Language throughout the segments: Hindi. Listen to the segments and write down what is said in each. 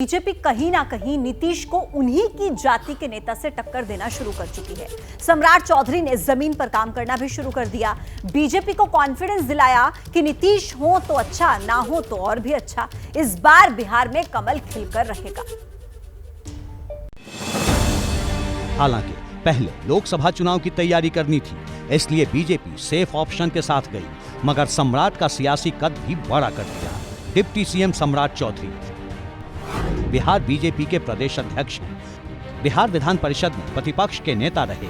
बीजेपी कहीं ना कहीं नीतीश को उन्हीं की जाति के नेता से टक्कर देना शुरू कर चुकी है। सम्राट चौधरी ने जमीन पर काम करना भी शुरू कर दिया। बीजेपी को कॉन्फिडेंस दिलाया कि नीतीश हो तो अच्छा, ना हो तो और भी अच्छा। इस बार बिहार में कमल खिलकर रहेगा। हालांकि पहले लोकसभा चुनाव की तैयारी करनी थी, इसलिए बीजेपी सेफ ऑप्शन के साथ गई, मगर सम्राट का सियासी कद भी बड़ा कर दिया। डिप्टी सीएम सम्राट चौधरी बिहार बीजेपी के प्रदेश अध्यक्ष हैं। बिहार विधान परिषद में प्रतिपक्ष के नेता रहे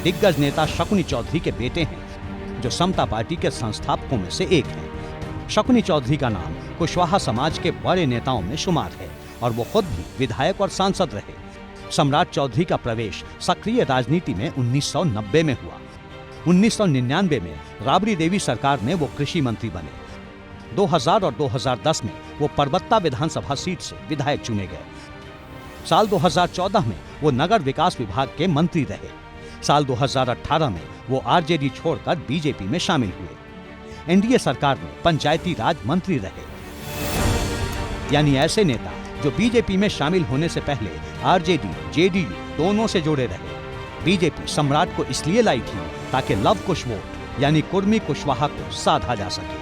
दिग्गज नेता शकुनी चौधरी के बेटे हैं, जो समता पार्टी के संस्थापकों में से एक हैं। शकुनी चौधरी का नाम कुशवाहा समाज के बड़े नेताओं में शुमार है और वो खुद भी विधायक और सांसद रहे। सम्राट चौधरी का प्रवेश सक्रिय राजनीति में 1990 में हुआ। 1999 में राबड़ी देवी सरकार में वो कृषि मंत्री बने। 2000 और 2010 में वो परबत्ता विधानसभा सीट से विधायक चुने गए। साल 2014 में वो नगर विकास विभाग के मंत्री रहे। साल 2018 में वो आरजेडी छोड़कर बीजेपी में शामिल हुए। एनडीए सरकार में पंचायती राज मंत्री रहे। यानी ऐसे नेता जो बीजेपी में शामिल होने से पहले आरजेडी, जेडीयू दोनों से जुड़े रहे। बीजेपी सम्राट को इसलिए लाई थी ताकि लव कुश वोट यानी कुर्मी कुशवाहा को साधा जा सके।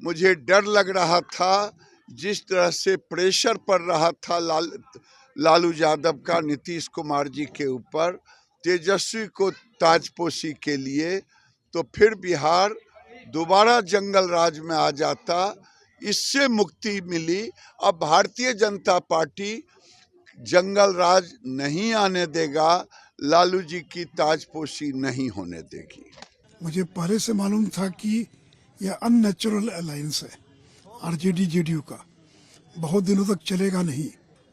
मुझे डर लग रहा था, जिस तरह से प्रेशर पड़ रहा था लालू यादव का नीतीश कुमार जी के ऊपर तेजस्वी को ताजपोशी के लिए, तो फिर बिहार दोबारा जंगल राज में आ जाता। इससे मुक्ति मिली। अब भारतीय जनता पार्टी जंगल राज नहीं आने देगा, लालू जी की ताजपोशी नहीं होने देगी। मुझे पहले से मालूम था कि यह अननेचुरल अलायंस है आरजेडी जेडीयू का, बहुत दिनों तक चलेगा नहीं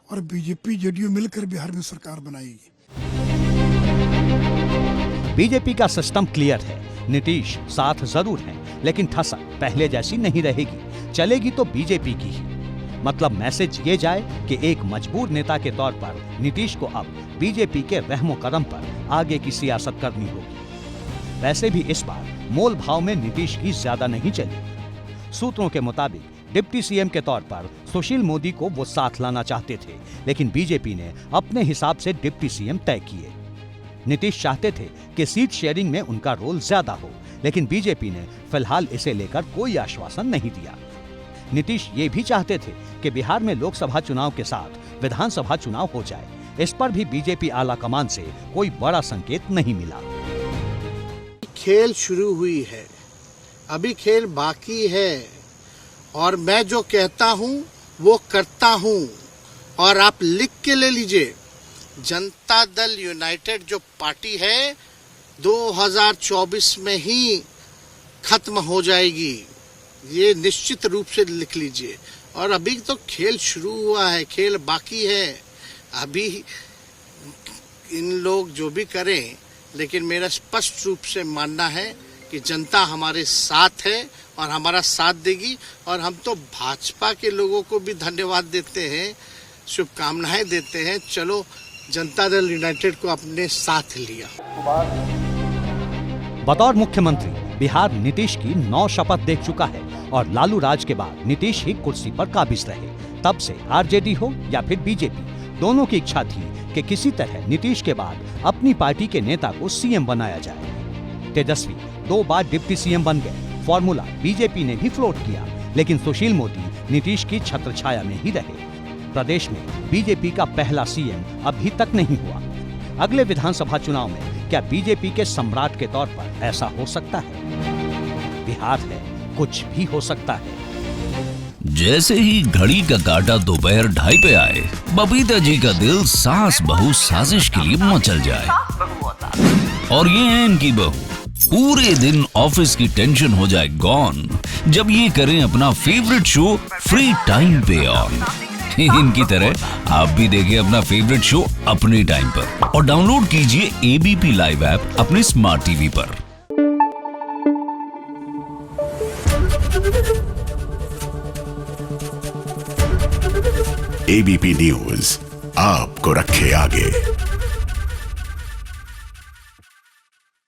और बीजेपी जेडीयू मिलकर बिहार में सरकार बनाएगी। बीजेपी का सिस्टम क्लियर है। नीतीश साथ जरूर हैं, लेकिन ठसक पहले जैसी नहीं रहेगी। चलेगी तो बीजेपी की ही। मतलब मैसेज ये जाए कि एक मजबूर नेता के तौर पर नीतीश को अब बीजेपी के रहमो करम पर आगे की सियासत करनी होगी। वैसे भी इस बार मोल भाव में नीतीश की ज्यादा नहीं चली। सूत्रों के मुताबिक डिप्टी सीएम के तौर पर सुशील मोदी को वो साथ लाना चाहते थे, लेकिन बीजेपी ने अपने हिसाब से डिप्टी सीएम तय किए। नीतीश चाहते थे कि सीट शेयरिंग में उनका रोल ज्यादा हो, लेकिन बीजेपी ने फिलहाल इसे लेकर कोई आश्वासन नहीं दिया। नीतीश ये भी चाहते थे कि बिहार में लोकसभा चुनाव के साथ विधानसभा चुनाव हो जाए। इस पर भी बीजेपी आला कमान से कोई बड़ा संकेत नहीं मिला। खेल शुरू हुई है, अभी खेल बाकी है और मैं जो कहता हूं वो करता हूं। और आप लिख के ले लीजिए, जनता दल यूनाइटेड जो पार्टी है 2024 में ही खत्म हो जाएगी, ये निश्चित रूप से लिख लीजिए। और अभी तो खेल शुरू हुआ है, खेल बाकी है। अभी इन लोग जो भी करें, लेकिन मेरा स्पष्ट रूप से मानना है कि जनता हमारे साथ है और हमारा साथ देगी। और हम तो भाजपा के लोगों को भी धन्यवाद देते हैं, शुभकामनाएं देते हैं। चलो, जनता दल यूनाइटेड को अपने साथ लिया। बतौर मुख्यमंत्री बिहार नीतीश की 9 शपथ देख चुका है और लालू राज के बाद नीतीश ही कुर्सी पर काबिज रहे। तब से आरजेडी हो या फिर बीजेपी, दोनों की इच्छा थी कि किसी तरह नीतीश के बाद अपनी पार्टी के नेता को सीएम बनाया जाए। तेजस्वी 2 बार डिप्टी सीएम बन गए। फॉर्मूला बीजेपी ने भी फ्लोट किया, लेकिन सुशील मोदी नीतीश की छत्रछाया में ही रहे। प्रदेश में बीजेपी का पहला सीएम अभी तक नहीं हुआ। अगले विधानसभा चुनाव में क्या बीजेपी के सम्राट के तौर पर ऐसा हो सकता है? बिहार है, कुछ भी हो सकता है। जैसे ही घड़ी का काटा दोपहर 2:30 पे आए, बबीता जी का दिल सास बहू साजिश के लिए मचल जाए। और ये है इनकी बहू, पूरे दिन ऑफिस की टेंशन हो जाए गॉन जब ये करें अपना फेवरेट शो फ्री टाइम पे ऑन। इनकी तरह आप भी देखें अपना फेवरेट शो अपने टाइम पर और डाउनलोड कीजिए एबीपी लाइव ऐप अपने स्मार्ट टीवी पर। एबीपी न्यूज आपको रखे आगे।